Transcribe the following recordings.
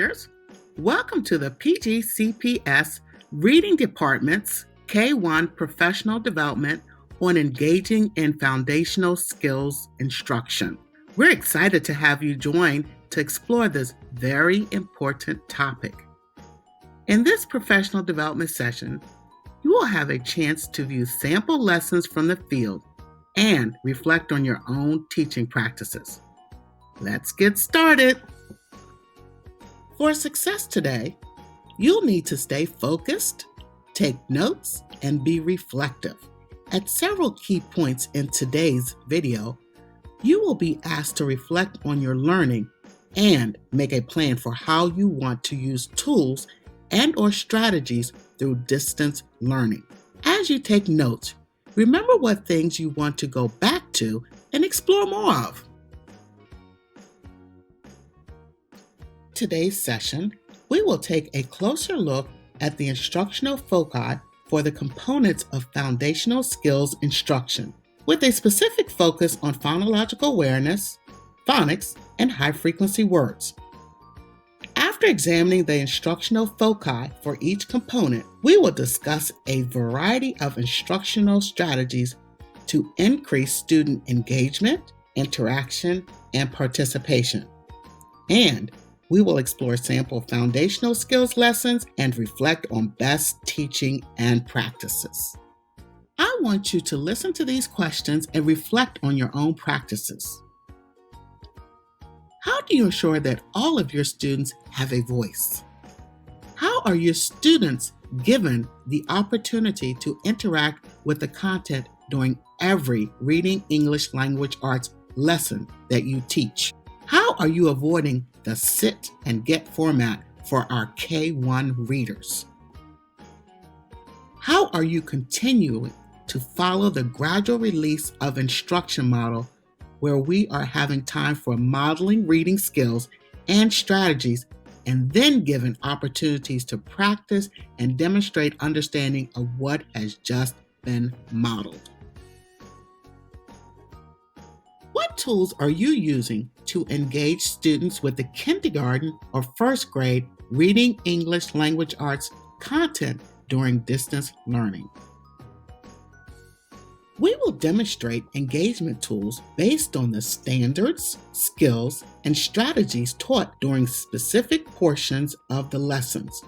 teachers. Welcome to the PGCPS Reading Department's K-1 Professional Development on Engaging in Foundational Skills Instruction. We're excited to have you join to explore this very important topic. In this professional development session, you will have a chance to view sample lessons from the field and reflect on your own teaching practices. Let's get started. For success today, you'll need to stay focused, take notes, and be reflective. At several key points in today's video, you will be asked to reflect on your learning and make a plan for how you want to use tools and/or strategies through distance learning. As you take notes, remember what things you want to go back to and explore more of. Today's session, we will take a closer look at the instructional foci for the components of foundational skills instruction, with a specific focus on phonological awareness, phonics, and high-frequency words. After examining the instructional foci for each component, we will discuss a variety of instructional strategies to increase student engagement, interaction, and participation. And we will explore sample foundational skills lessons and reflect on best teaching and practices. I want you to listen to these questions and reflect on your own practices. How do you ensure that all of your students have a voice? How are your students given the opportunity to interact with the content during every Reading English Language Arts lesson that you teach? How are you avoiding the sit and get format for our K-1 readers? How are you continuing to follow the gradual release of instruction model where we are having time for modeling reading skills and strategies and then given opportunities to practice and demonstrate understanding of what has just been modeled? What tools are you using to engage students with the kindergarten or first grade Reading English Language Arts content during distance learning? We will demonstrate engagement tools based on the standards, skills, and strategies taught during specific portions of the lessons.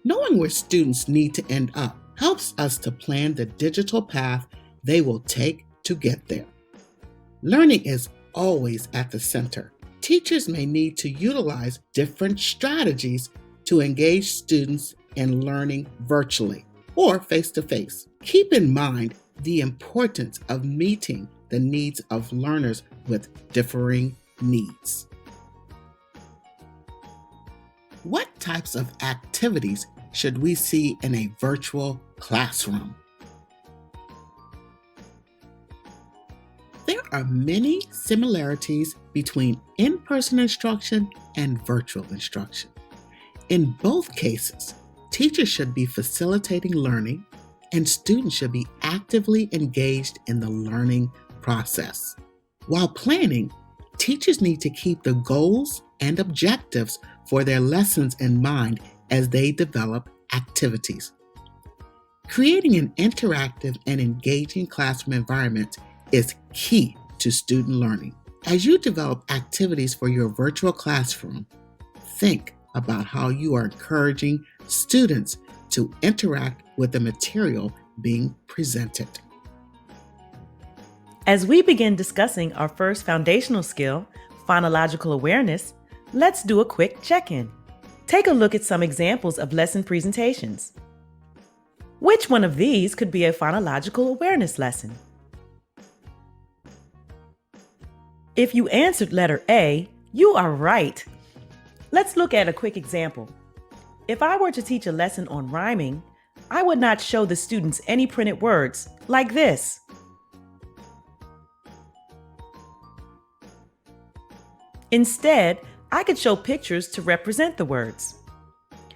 Knowing where students need to end up helps us to plan the digital path they will take to get there. Learning is always at the center. Teachers may need to utilize different strategies to engage students in learning virtually or face-to-face. Keep in mind the importance of meeting the needs of learners with differing needs. What types of activities should we see in a virtual classroom? There are many similarities between in-person instruction and virtual instruction. In both cases, teachers should be facilitating learning and students should be actively engaged in the learning process. While planning, teachers need to keep the goals and objectives for their lessons in mind as they develop activities. Creating an interactive and engaging classroom environment is key to student learning. As you develop activities for your virtual classroom, think about how you are encouraging students to interact with the material being presented. As we begin discussing our first foundational skill, phonological awareness, let's do a quick check-in. Take a look at some examples of lesson presentations. Which one of these could be a phonological awareness lesson? If you answered letter A, you are right. Let's look at a quick example. If I were to teach a lesson on rhyming, I would not show the students any printed words like this. Instead, I could show pictures to represent the words.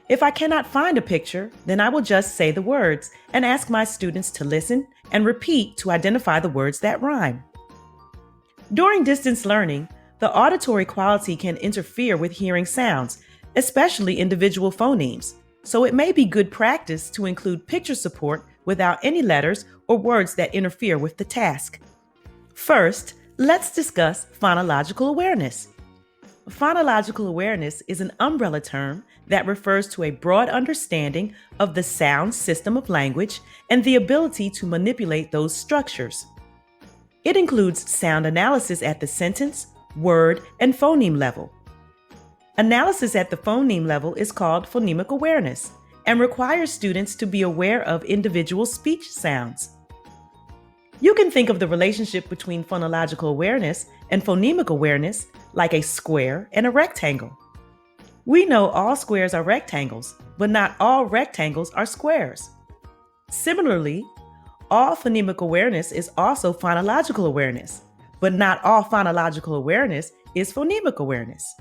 If I cannot find a picture, then I will just say the words and ask my students to listen and repeat to identify the words that rhyme. During distance learning, the auditory quality can interfere with hearing sounds especially individual phonemes, so it may be good practice to include picture support without any letters or words that interfere with the task. First, let's discuss phonological awareness. Phonological awareness is an umbrella term that refers to a broad understanding of the sound system of language and the ability to manipulate those structures. It includes sound analysis at the sentence, word, and phoneme level. Analysis at the phoneme level is called phonemic awareness and requires students to be aware of individual speech sounds. You can think of the relationship between phonological awareness and phonemic awareness like a square and a rectangle. We know all squares are rectangles, but not all rectangles are squares. Similarly, all phonemic awareness is also phonological awareness, but not all phonological awareness is phonemic awareness.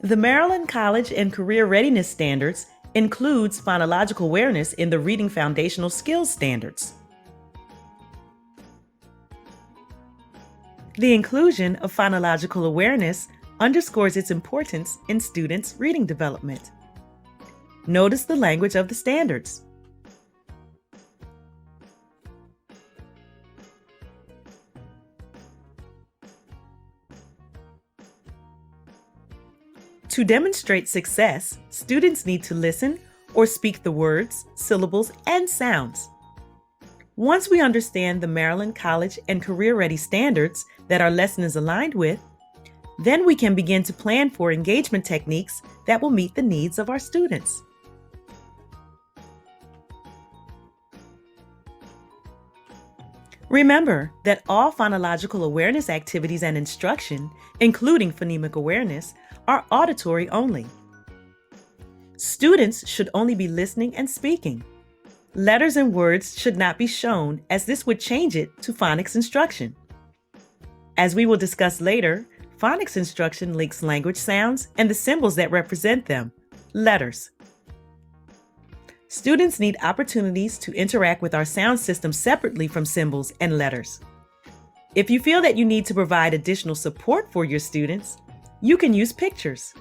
The Maryland College and Career Readiness Standards includes phonological awareness in the Reading Foundational Skills Standards. The inclusion of phonological awareness underscores its importance in students' reading development. Notice the language of the standards. To demonstrate success, students need to listen or speak the words, syllables, and sounds. Once we understand the Maryland College and Career Ready standards that our lesson is aligned with, then we can begin to plan for engagement techniques that will meet the needs of our students. Remember that all phonological awareness activities and instruction, including phonemic awareness, are auditory only. Students should only be listening and speaking. Letters and words should not be shown, as this would change it to phonics instruction. As we will discuss later, phonics instruction links language sounds and the symbols that represent them, letters. Students need opportunities to interact with our sound system separately from symbols and letters. If you feel that you need to provide additional support for your students, you can use pictures.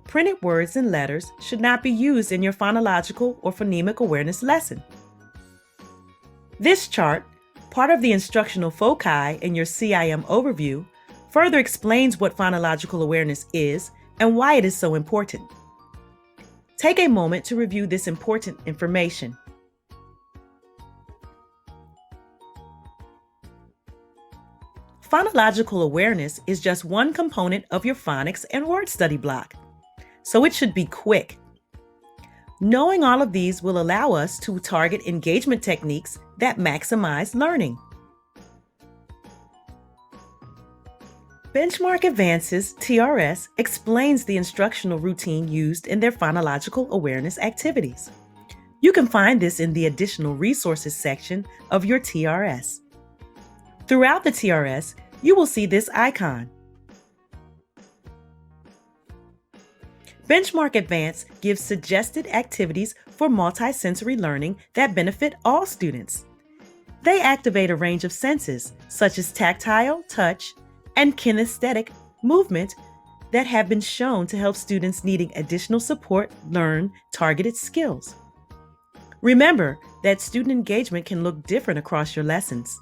Printed words and letters should not be used in your phonological or phonemic awareness lesson. This chart, part of the instructional foci in your CIM overview, further explains what phonological awareness is and why it is so important. Take a moment to review this important information. Phonological awareness is just one component of your phonics and word study block, so it should be quick. Knowing all of these will allow us to target engagement techniques that maximize learning. Benchmark Advances TRS explains the instructional routine used in their phonological awareness activities. You can find this in the Additional Resources section of your TRS. Throughout the TRS, you will see this icon. Benchmark Advance gives suggested activities for multisensory learning that benefit all students. They activate a range of senses, such as tactile, touch, and kinesthetic movement that have been shown to help students needing additional support learn targeted skills. Remember that student engagement can look different across your lessons.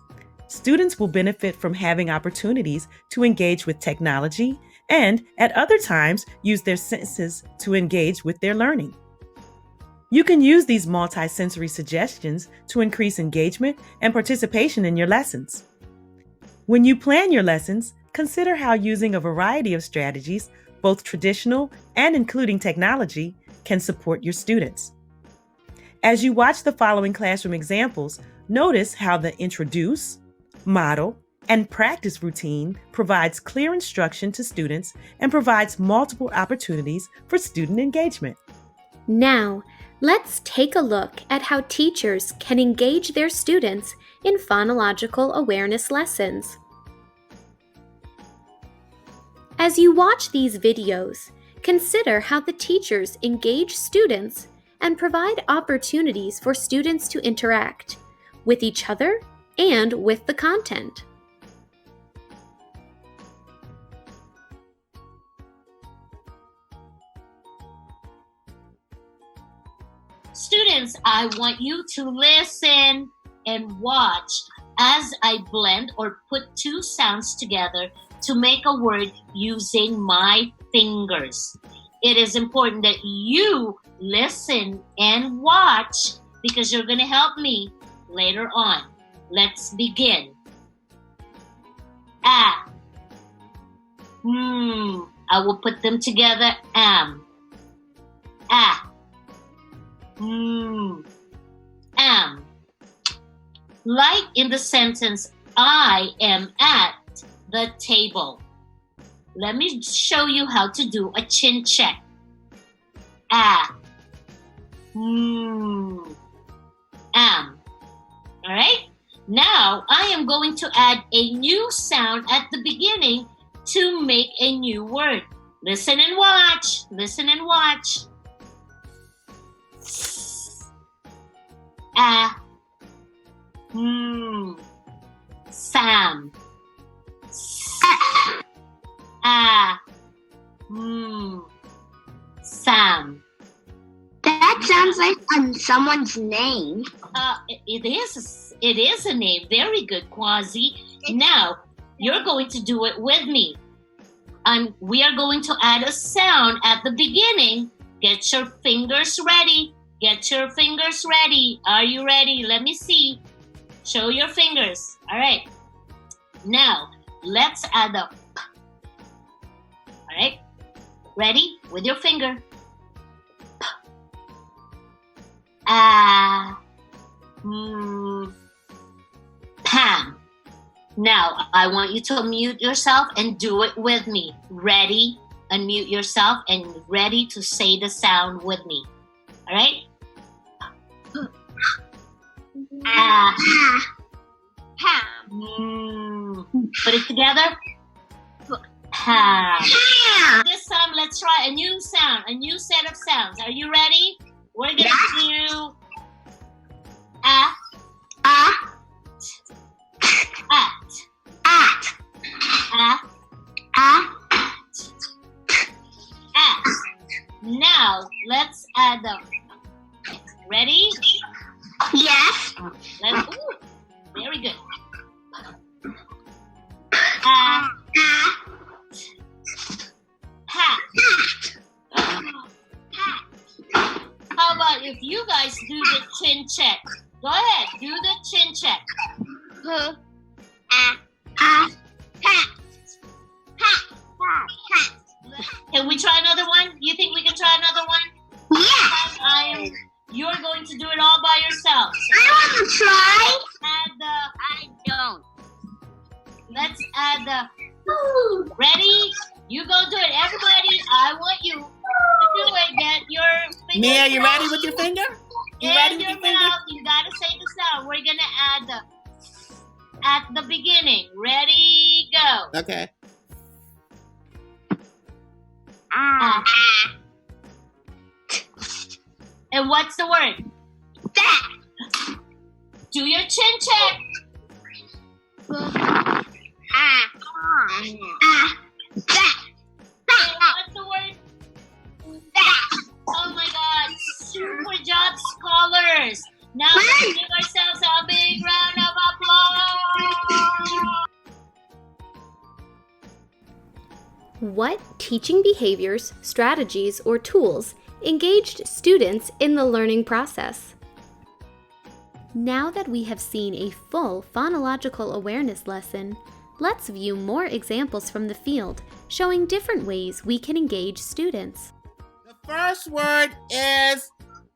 Students will benefit from having opportunities to engage with technology and, at other times, use their senses to engage with their learning. You can use these multisensory suggestions to increase engagement and participation in your lessons. When you plan your lessons, consider how using a variety of strategies, both traditional and including technology, can support your students. As you watch the following classroom examples, notice how the introduce, model, and practice routine provides clear instruction to students and provides multiple opportunities for student engagement. Now, let's take a look at how teachers can engage their students in phonological awareness lessons. As you watch these videos, consider how the teachers engage students and provide opportunities for students to interact with each other and with the content. Students, I want you to listen and watch as I blend or put two sounds together to make a word using my fingers. It is important that you listen and watch because you're going to help me later on. Let's begin. Ah. I will put them together. Am. Ah. Am. Like in the sentence, I am at the table. Let me show you how to do a chin check. Ah. Am. All right? Now, I am going to add a new sound at the beginning to make a new word. Listen and watch. Listen and watch. Ah. Sam. Ah. Sam. That sounds like someone's name. It is a name. Very good, Quasi. Now, you're going to do it with me. We are going to add a sound at the beginning. Get your fingers ready. Get your fingers ready. Are you ready? Let me see. Show your fingers. All right. Now, let's add a p. All right. Ready? With your finger. P. Pam. Now, I want you to unmute yourself and do it with me. Ready? Unmute yourself and ready to say the sound with me. All right? Put it together. Pam. This time, let's try a new sound, a new set of sounds. Are you ready? We're going to do at. Now, let's add the. Ready? Yes. Very good. How about if you guys do the chin check? Go ahead, do the chin check. Can we try another one? You think we can try another one? Yes. You're going to do it all by yourself. I want to try. I don't. Let's add the. Ready? You go do it. Everybody, I want you to do it. Get your finger. Mia, you ready with your finger? You ready with your finger? You gotta say the sound. We're gonna add the at the beginning. Ready, go. Okay. And what's the word? That. Do your chin check. That. And what's the word? That. Oh my God! Super job, scholars. Now let's give ourselves a big round of applause. What teaching behaviors, strategies, or tools engaged students in the learning process? Now that we have seen a full phonological awareness lesson, let's view more examples from the field showing different ways we can engage students. The first word is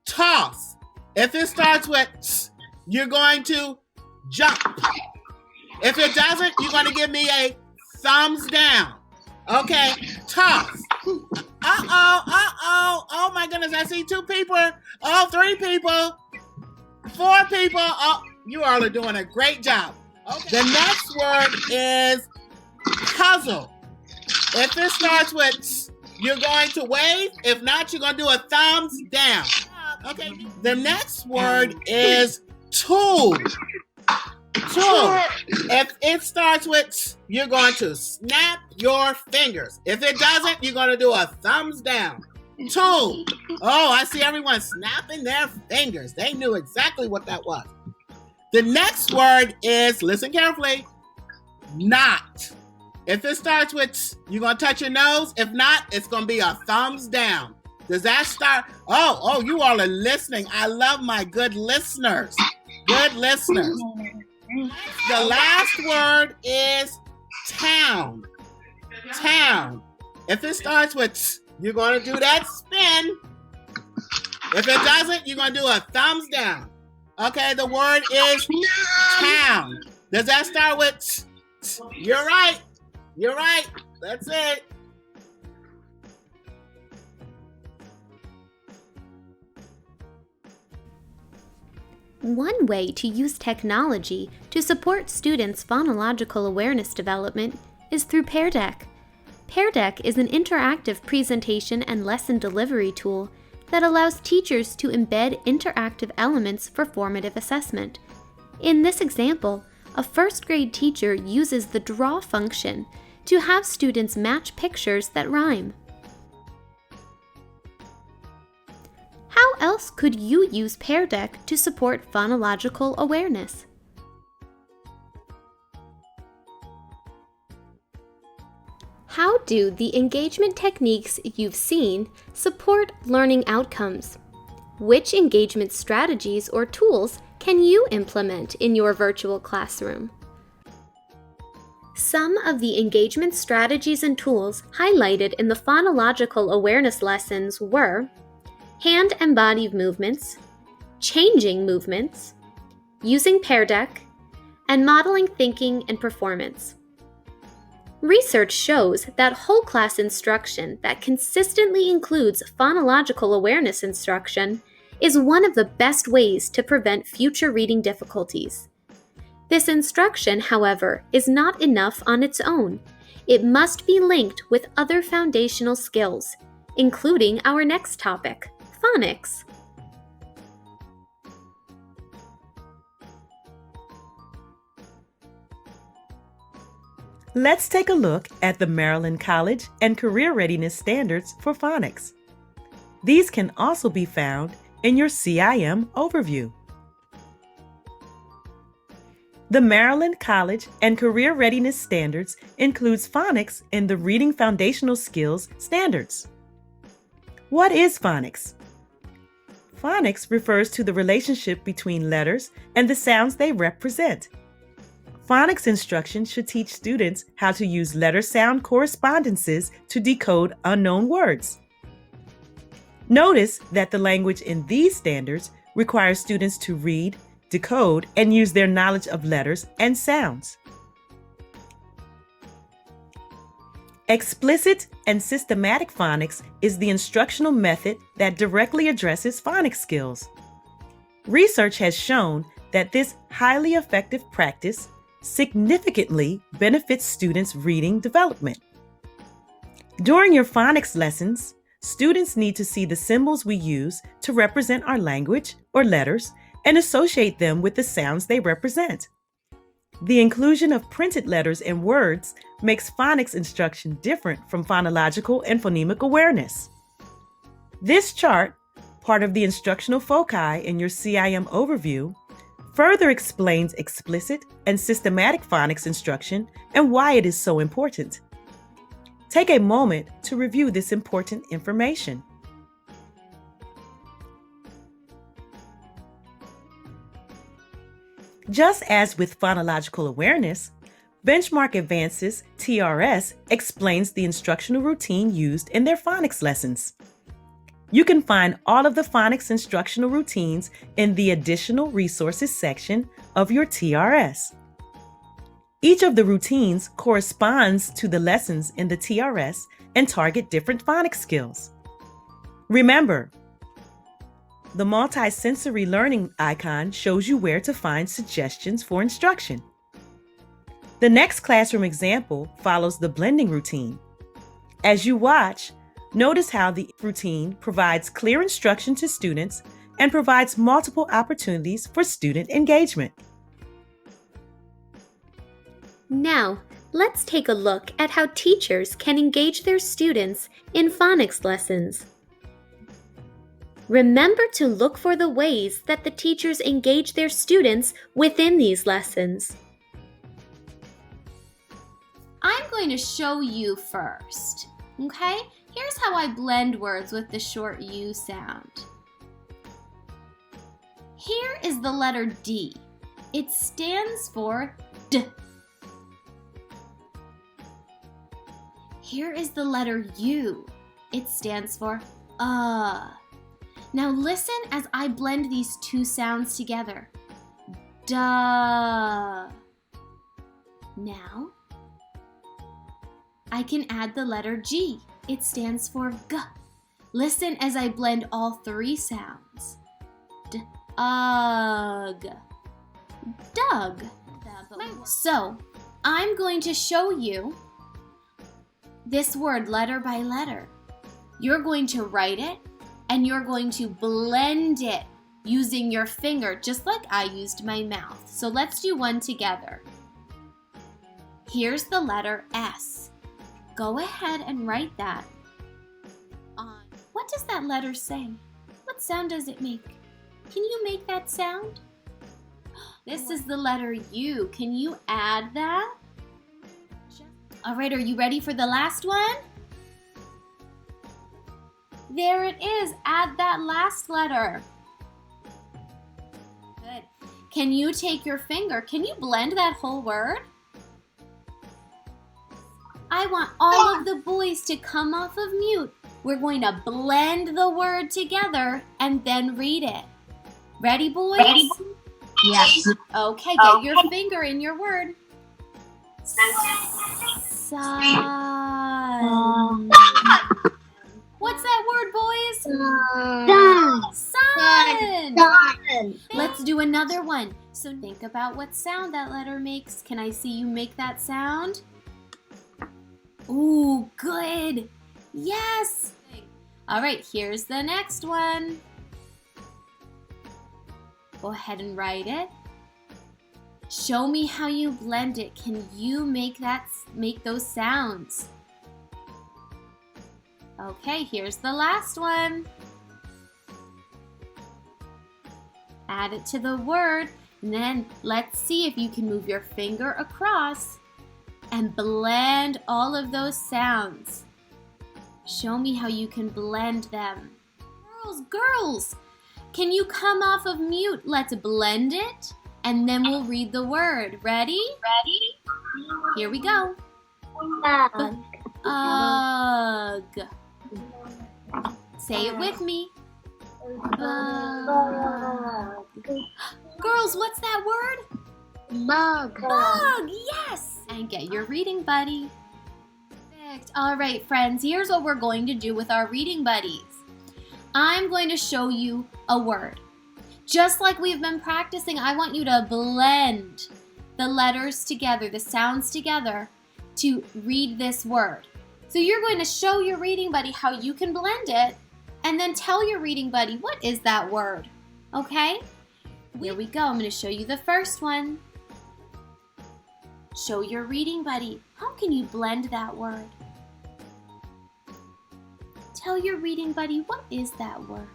toss. If it starts with s, you're going to jump. If it doesn't, you're going to give me a thumbs down. Okay, toss. Oh my goodness, I see 2 people. Oh, 3 people. 4 people. Oh, you all are doing a great job. Okay. The next word is puzzle. If it starts with s, you're going to wave. If not, you're going to do a thumbs down. Okay. The next word is tool. Tool. If it starts with s, you're going to snap your fingers. If it doesn't, you're going to do a thumbs down. Two. Oh, I see everyone snapping their fingers. They knew exactly what that was. The next word is, listen carefully, not. If it starts with, you're going to touch your nose. If not, it's going to be a thumbs down. Does that start? Oh, you all are listening. I love my good listeners. Good listeners. The last word is town. Town. If it starts with, you're going to do that spin. If it doesn't, you're going to do a thumbs down. Okay, the word is town. Does that start with? You're right. You're right. That's it. One way to use technology to support students' phonological awareness development is through Pear Deck. Pear Deck is an interactive presentation and lesson delivery tool that allows teachers to embed interactive elements for formative assessment. In this example, a first-grade teacher uses the draw function to have students match pictures that rhyme. How else could you use Pear Deck to support phonological awareness? How do the engagement techniques you've seen support learning outcomes? Which engagement strategies or tools can you implement in your virtual classroom? Some of the engagement strategies and tools highlighted in the phonological awareness lessons were hand and body movements, changing movements, using Pear Deck, and modeling thinking and performance. Research shows that whole class instruction that consistently includes phonological awareness instruction is one of the best ways to prevent future reading difficulties. This instruction, however, is not enough on its own. It must be linked with other foundational skills, including our next topic, phonics. Let's take a look at the Maryland College and Career Readiness Standards for Phonics. These can also be found in your CIM overview. The Maryland College and Career Readiness Standards includes phonics in the Reading Foundational Skills Standards. What is phonics? Phonics refers to the relationship between letters and the sounds they represent. Phonics instruction should teach students how to use letter-sound correspondences to decode unknown words. Notice that the language in these standards requires students to read, decode, and use their knowledge of letters and sounds. Explicit and systematic phonics is the instructional method that directly addresses phonics skills. Research has shown that this highly effective practice significantly benefits students' reading development. During your phonics lessons, students need to see the symbols we use to represent our language or letters and associate them with the sounds they represent. The inclusion of printed letters and words makes phonics instruction different from phonological and phonemic awareness. This chart, part of the instructional foci in your CIM overview, further explains explicit and systematic phonics instruction and why it is so important. Take a moment to review this important information. Just as with phonological awareness, Benchmark Advances TRS explains the instructional routine used in their phonics lessons. You can find all of the phonics instructional routines in the Additional Resources section of your TRS. Each of the routines corresponds to the lessons in the TRS and target different phonics skills. Remember, the multi-sensory learning icon shows you where to find suggestions for instruction. The next classroom example follows the blending routine. As you watch, notice how the routine provides clear instruction to students and provides multiple opportunities for student engagement. Now, let's take a look at how teachers can engage their students in phonics lessons. Remember to look for the ways that the teachers engage their students within these lessons. I'm going to show you first, okay? Here's how I blend words with the short U sound. Here is the letter D. It stands for D. Here is the letter U. It stands for Now listen as I blend these two sounds together. Duh. Now, I can add the letter G. It stands for G. Listen as I blend all three sounds. D-ug. Doug. So, I'm going to show you this word letter by letter. You're going to write it and you're going to blend it using your finger, just like I used my mouth. So let's do one together. Here's the letter S. Go ahead and write that. What does that letter say? What sound does it make? Can you make that sound? This is the letter U. Can you add that? All right, are you ready for the last one? There it is. Add that last letter. Good. Can you take your finger? Can you blend that whole word? I want all of the boys to come off of mute. We're going to blend the word together and then read it. Ready, boys? Ready? Yes. Okay, get your finger in your word. Sun. What's that word, boys? Sun. Let's do another one. So think about what sound that letter makes. Can I see you make that sound? Ooh, good. Yes. All right, here's the next one. Go ahead and write it. Show me how you blend it. Can you make those sounds? Okay, here's the last one. Add it to the word, and then let's see if you can move your finger across and blend all of those sounds. Show me how you can blend them. Girls, can you come off of mute? Let's blend it, and then we'll read the word. Ready? Ready? Here we go. Ugh. Say it with me. Bug. Girls, what's that word? Bug. Bug, yes! And get your reading buddy. Perfect. All right, friends, here's what we're going to do with our reading buddies. I'm going to show you a word. Just like we've been practicing, I want you to blend the letters together, the sounds together, to read this word. So you're going to show your reading buddy how you can blend it, and then tell your reading buddy, what is that word? Okay? Here we go. I'm going to show you the first one. Show your reading buddy, how can you blend that word? Tell your reading buddy, what is that word?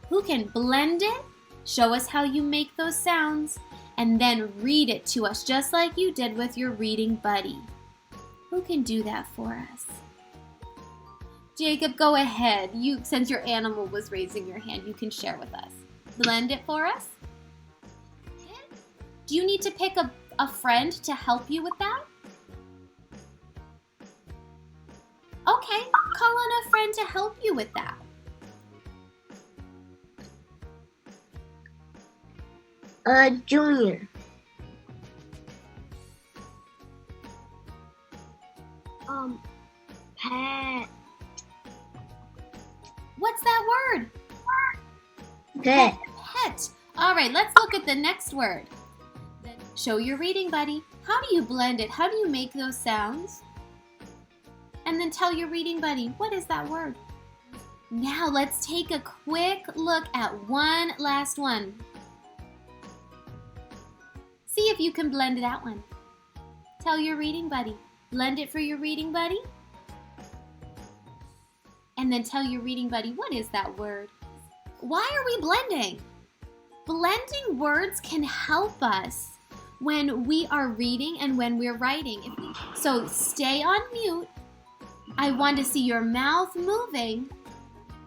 Who can blend it? Show us how you make those sounds, and then read it to us just like you did with your reading buddy. Who can do that for us? Jacob, go ahead. Since your animal was raising your hand, you can share with us. Blend it for us. Do you need to pick a friend to help you with that? Okay, call on a friend to help you with that. Junior. Pet. What's that word? Pet. Pet. All right, let's look at the next word. Then show your reading buddy. How do you blend it? How do you make those sounds? And then tell your reading buddy, what is that word? Now let's take a quick look at one last one. See if you can blend that one. Tell your reading buddy. Blend it for your reading buddy. And and then tell your reading buddy, what is that word? Why are we blending? Blending words can help us when we are reading and when we're writing. So stay on mute. I want to see your mouth moving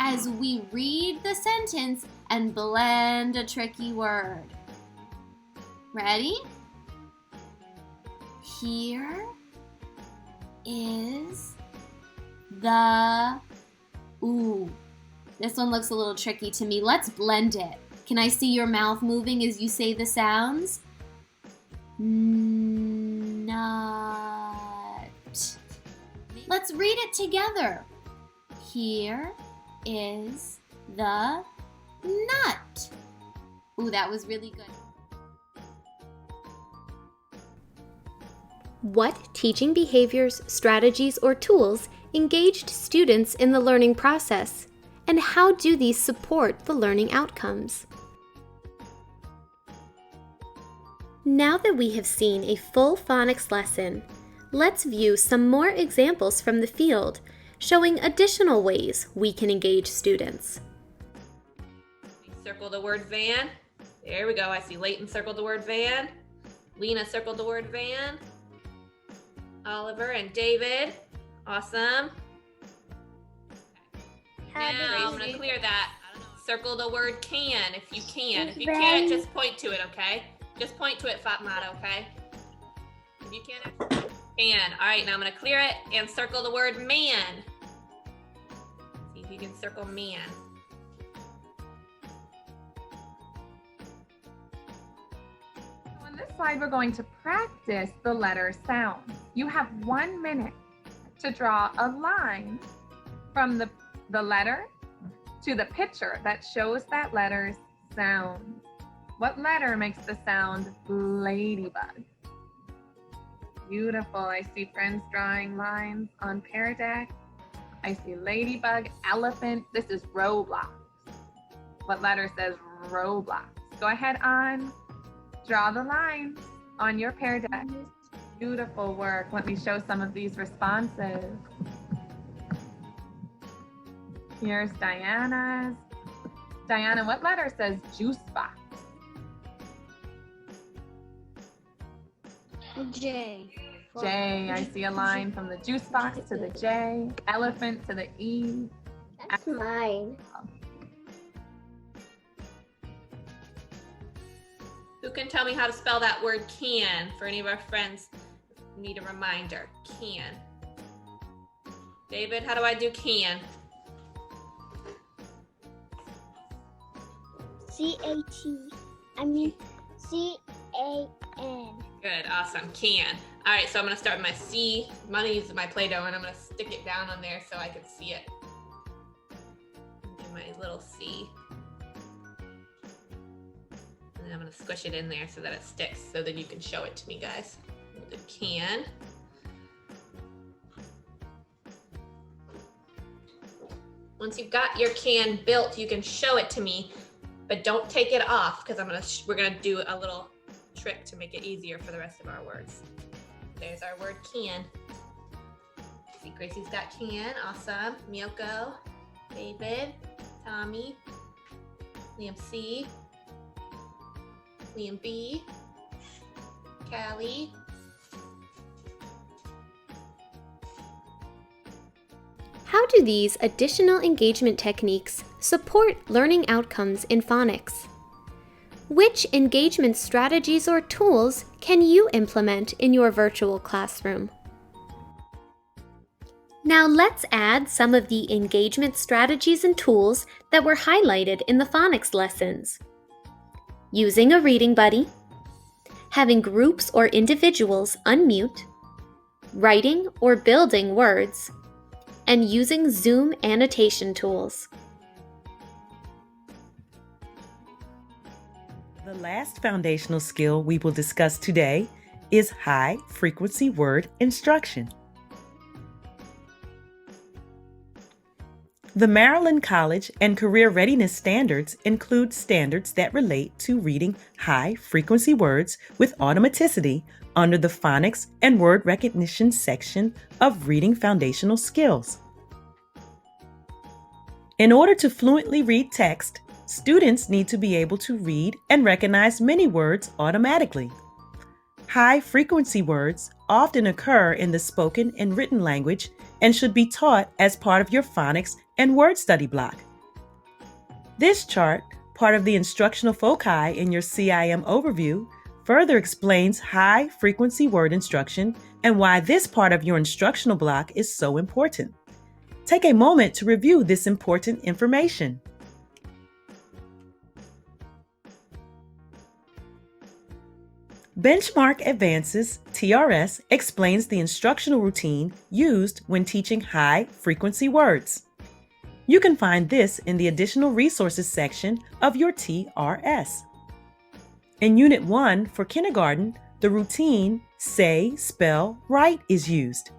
as we read the sentence and blend a tricky word. Ready? Here is the, ooh, this one looks a little tricky to me. Let's blend it. Can I see your mouth moving as you say the sounds? Nut. Let's read it together. Here is the nut. Ooh, that was really good. What teaching behaviors, strategies, or tools engaged students in the learning process? And how do these support the learning outcomes? Now that we have seen a full phonics lesson, let's view some more examples from the field, showing additional ways we can engage students. Circle the word van. There we go. I see Leighton circled the word van. Lena circled the word van. Oliver and David. Awesome. Now I'm going to clear that. Circle the word can if you can. If you can't, just point to it, okay? Just point to it, Fatmata, okay? If you can't, can. All right, now I'm going to clear it and circle the word man. See if you can circle man. On this slide, we're going to practice the letter sound. You have 1 minute to draw a line from the letter to the picture that shows that letter's sound. What letter makes the sound ladybug? Beautiful. I see friends drawing lines on Pear Deck. I see ladybug, elephant. This is Roblox. What letter says Roblox? Go ahead on. Draw the line on your Pear Deck. Beautiful work. Let me show some of these responses. Here's Diana's. Diana, what letter says juice box? J. J. I see a line from the juice box to the J. Elephant to the E. That's mine. Who can tell me how to spell that word can for any of our friends who need a reminder? Can. David, how do I do can? C-A-N. Good, awesome, can. All right, so I'm gonna start with my C. I'm gonna use my Play-Doh and I'm gonna stick it down on there so I can see it. Do my little C. And then I'm gonna squish it in there so that it sticks so that you can show it to me, guys. We'll do can. Once you've got your can built, you can show it to me, but don't take it off because we're gonna do a little trick to make it easier for the rest of our words. There's our word can. See, Gracie's got can, awesome. Miyoko, David, Tommy, Liam C, Liam B, Callie. How do these additional engagement techniques support learning outcomes in phonics? Which engagement strategies or tools can you implement in your virtual classroom? Now let's add some of the engagement strategies and tools that were highlighted in the phonics lessons. Using a reading buddy, having groups or individuals unmute, writing or building words, and using Zoom annotation tools. The last foundational skill we will discuss today is high-frequency word instruction. The Maryland College and Career Readiness Standards include standards that relate to reading high-frequency words with automaticity under the phonics and word recognition section of Reading Foundational Skills. In order to fluently read text, students need to be able to read and recognize many words automatically. High-frequency words often occur in the spoken and written language and should be taught as part of your phonics and word study block. This chart, part of the instructional foci in your CIM overview, further explains high-frequency word instruction and why this part of your instructional block is so important. Take a moment to review this important information. Benchmark Advances TRS explains the instructional routine used when teaching high-frequency words. You can find this in the Additional Resources section of your TRS. In Unit 1 for kindergarten, the routine Say, Spell, Write is used.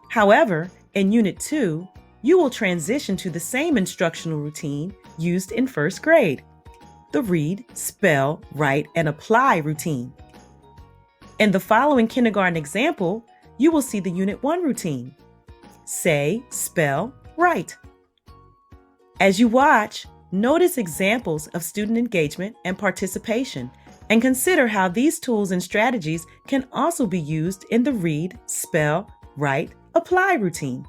However, in Unit 2, you will transition to the same instructional routine used in first grade, the Read, Spell, Write, and Apply routine. In the following kindergarten example, you will see the Unit 1 routine, Say, Spell, Write. As you watch, notice examples of student engagement and participation, and consider how these tools and strategies can also be used in the Read, Spell, Write, Apply routine.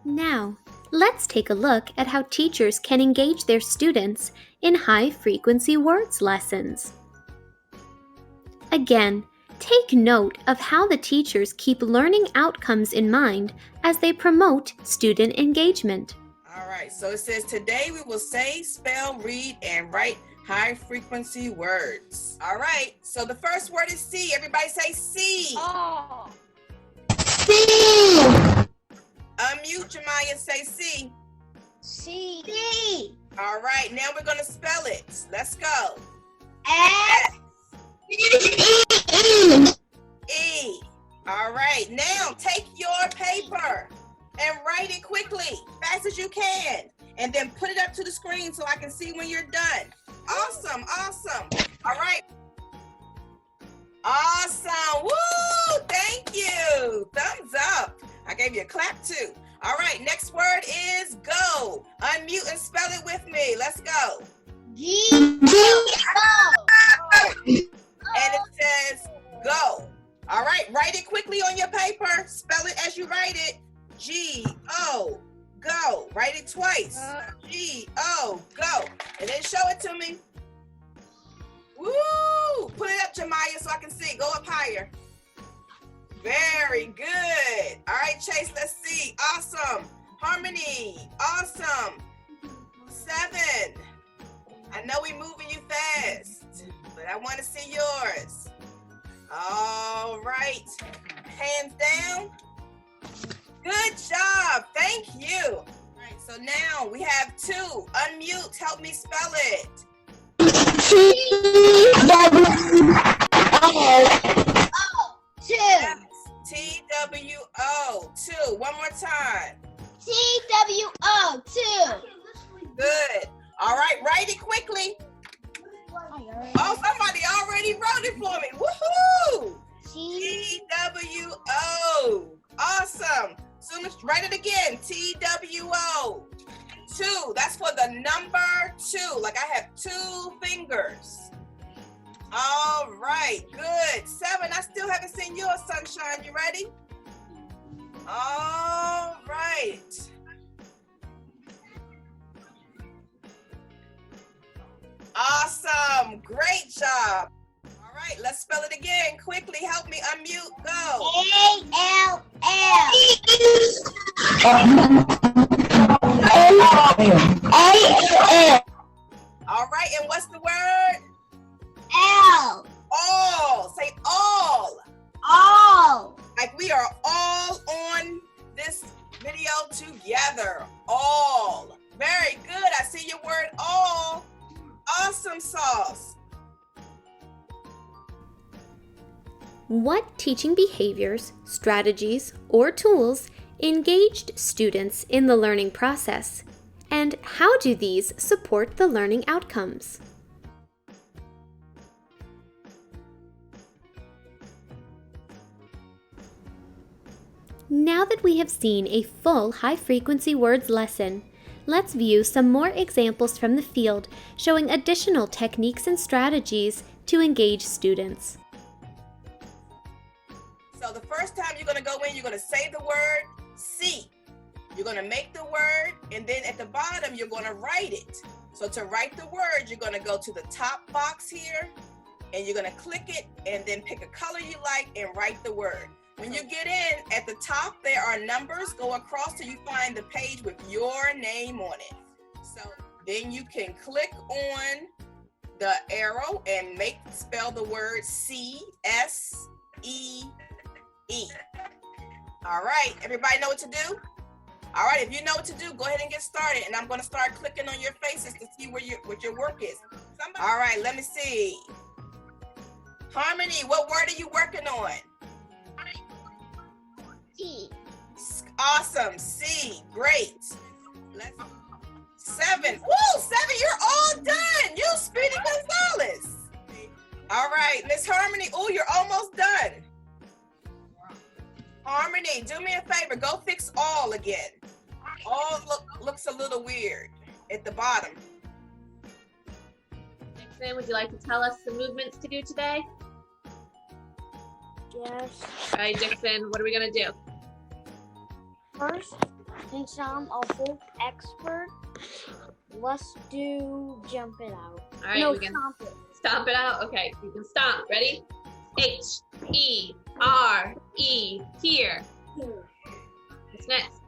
Now, let's take a look at how teachers can engage their students in high-frequency words lessons. Again, take note of how the teachers keep learning outcomes in mind as they promote student engagement. All right, so it says today we will say, spell, read, and write high-frequency words. All right, so the first word is C. Everybody say C. Oh. C. Unmute, Jemiah, say C. C. All right, now we're going to spell it. Let's go. S. E. All right, now take your paper and write it quickly, fast as you can, and then put it up to the screen so I can see when you're done. Awesome, awesome. All right. Awesome. Woo! Thank you. Thumbs up. I gave you a clap too. All right, next word is go. Unmute and spell it with me. Let's go. And it says go. All right, write it quickly on your paper. Spell it as you write it. G-O, go. Write it twice. G-O, go. And then show it to me. Woo! Put it up, Jemiah, so I can see. Go up higher. Very good. All right, Chase, let's see. Awesome. Harmony, awesome. 7. I know we moving you fast, but I want to see yours. All right. Hands down. Good job. Thank you. All right, so now we have 2. Unmute. Help me spell it. Yes. T-W-O. 2. One more time. T-W-O, 2. Good. All right, write it quickly. Oh, somebody already wrote it for me. Woohoo! T-W-O. Awesome. Soon as write it again. T-W-O. 2. That's for the number 2. Like I have 2 fingers. All right. Good. 7. I still haven't seen yours, Sunshine. You ready? All right. Awesome. Great job. All right, let's spell it again. Quickly, help me unmute. Go. A-L-L. A-L. All right, and what's the word? L. All. Say all. All. Like we are all on this video together. All. Very good. I see your word all. Awesome sauce. What teaching behaviors, strategies, or tools engaged students in the learning process? And how do these support the learning outcomes? Now that we have seen a full high-frequency words lesson, Let's view some more examples from the field showing additional techniques and strategies to engage students. So the first time you're going to go in, you're going to say the word see. You're going to make the word, and then at the bottom, you're going to write it. So to write the word, you're going to go to the top box here, and you're going to click it, and then pick a color you like and write the word. When you get in, at the top, there are numbers. Go across till you find the page with your name on it. So then you can click on the arrow and spell the word C-S-E-E. All right, everybody know what to do? All right, if you know what to do, go ahead and get started. And I'm going to start clicking on your faces to see what your work is. All right, let me see. Harmony, what word are you working on? C. Awesome, C, great. 7. Woo, 7, you're all done. You Speedy Gonzalez. All right, Miss Harmony, ooh, you're almost done. Harmony, do me a favor, go fix all again. All looks a little weird at the bottom. Dixon, would you like to tell us the movements to do today? Yes. All right, Dixon, what are we gonna do? First, since I'm a folk expert, let's do jump it out. All right, no, we can stomp it. stomp it out. Okay, you can stomp. Ready? H-E-R-E, here. What's next?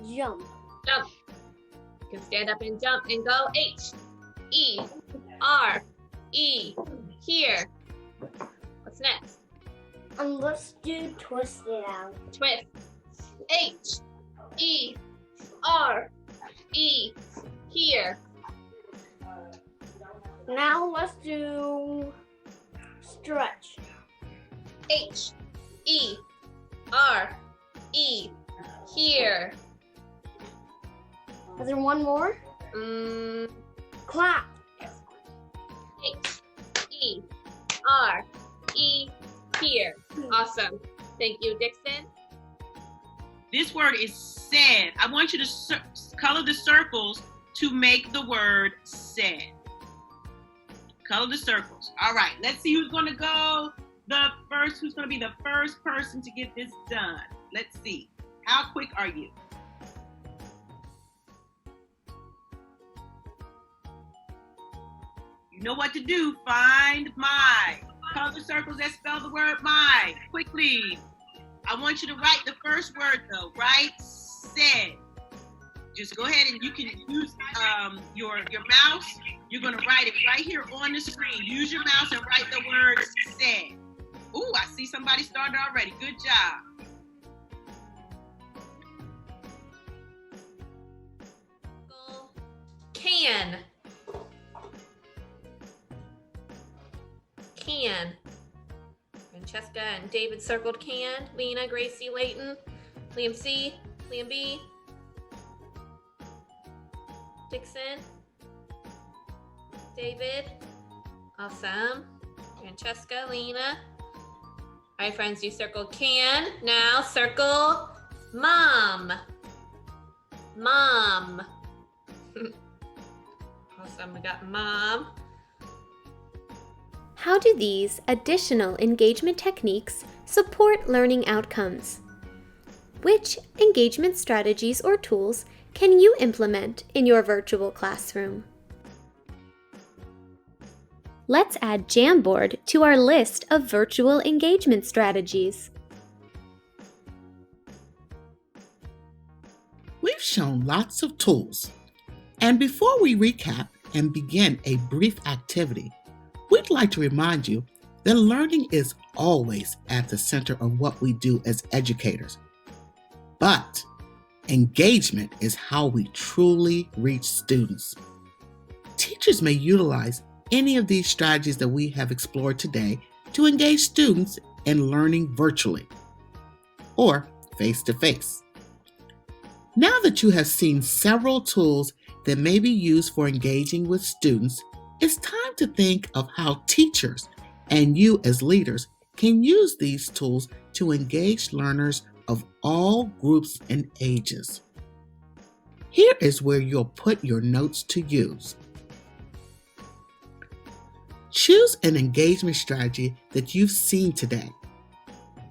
Jump. Jump. You can stand up and jump and go. H-E-R-E, here. What's next? And let's do twist it out. Twist. H-E-R-E, here. Now let's do stretch. H-E-R-E, here. Is there one more? Clap. H-E-R-E, here. Awesome. Thank you, Dixon. This word is said. I want you to color the circles to make the word said. Color the circles. All right, let's see who's going to go who's going to be the first person to get this done. Let's see. How quick are you? You know what to do. Find my. Color the circles that spell the word my. Quickly. I want you to write the first word though. Write said. Just go ahead and you can use your mouse. You're going to write it right here on the screen. Use your mouse and write the word said. Ooh, I see somebody started already. Good job. Can. Francesca and David circled can. Lena, Gracie, Layton, Liam C, Liam B, Dixon, David. Awesome. Francesca, Lena. All right, friends, you circled can. Now circle mom. Mom. Awesome, we got mom. How do these additional engagement techniques support learning outcomes? Which engagement strategies or tools can you implement in your virtual classroom? Let's add Jamboard to our list of virtual engagement strategies. We've shown lots of tools. And before we recap and begin a brief activity, we'd like to remind you that learning is always at the center of what we do as educators. But engagement is how we truly reach students. Teachers may utilize any of these strategies that we have explored today to engage students in learning virtually or face-to-face. Now that you have seen several tools that may be used for engaging with students, it's time to think of how teachers and you as leaders can use these tools to engage learners of all groups and ages. Here is where you'll put your notes to use. Choose an engagement strategy that you've seen today.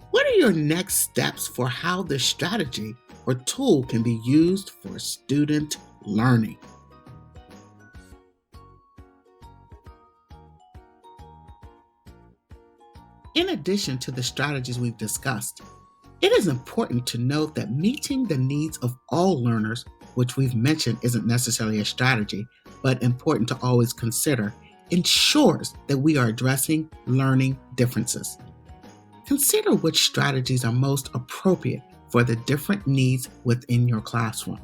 What are your next steps for how this strategy or tool can be used for student learning? In addition to the strategies we've discussed, it is important to note that meeting the needs of all learners, which we've mentioned isn't necessarily a strategy, but important to always consider, ensures that we are addressing learning differences. Consider which strategies are most appropriate for the different needs within your classroom.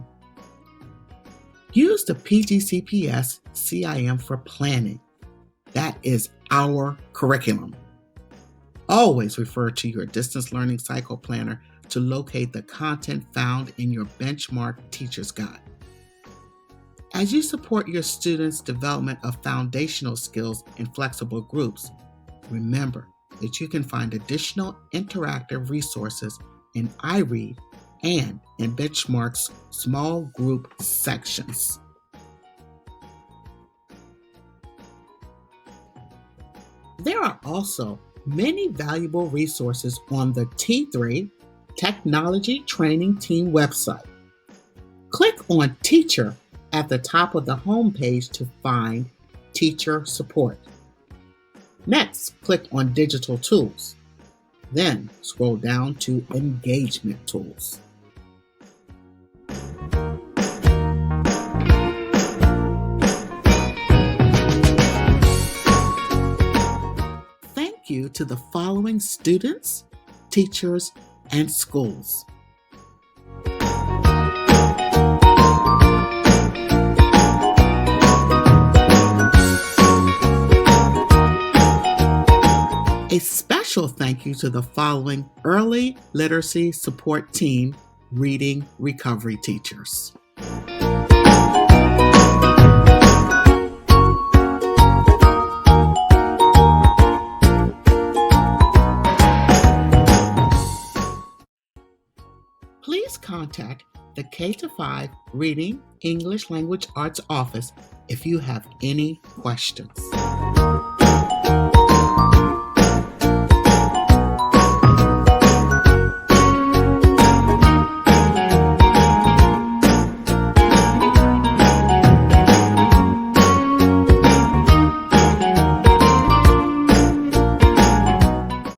Use the PGCPS CIM for planning. That is our curriculum. Always refer to your distance learning cycle planner to locate the content found in your benchmark teacher's guide. As you support your students' development of foundational skills in flexible groups, remember that you can find additional interactive resources in iRead and in Benchmark's small group sections. There are also many valuable resources on the T3 Technology Training Team website. Click on Teacher at the top of the home page to find Teacher Support. Next, click on Digital Tools. Then scroll down to Engagement Tools. Thank you to the following students, teachers, and schools. A special thank you to the following Early Literacy Support Team Reading Recovery teachers. Please contact the K-5 Reading English Language Arts Office if you have any questions.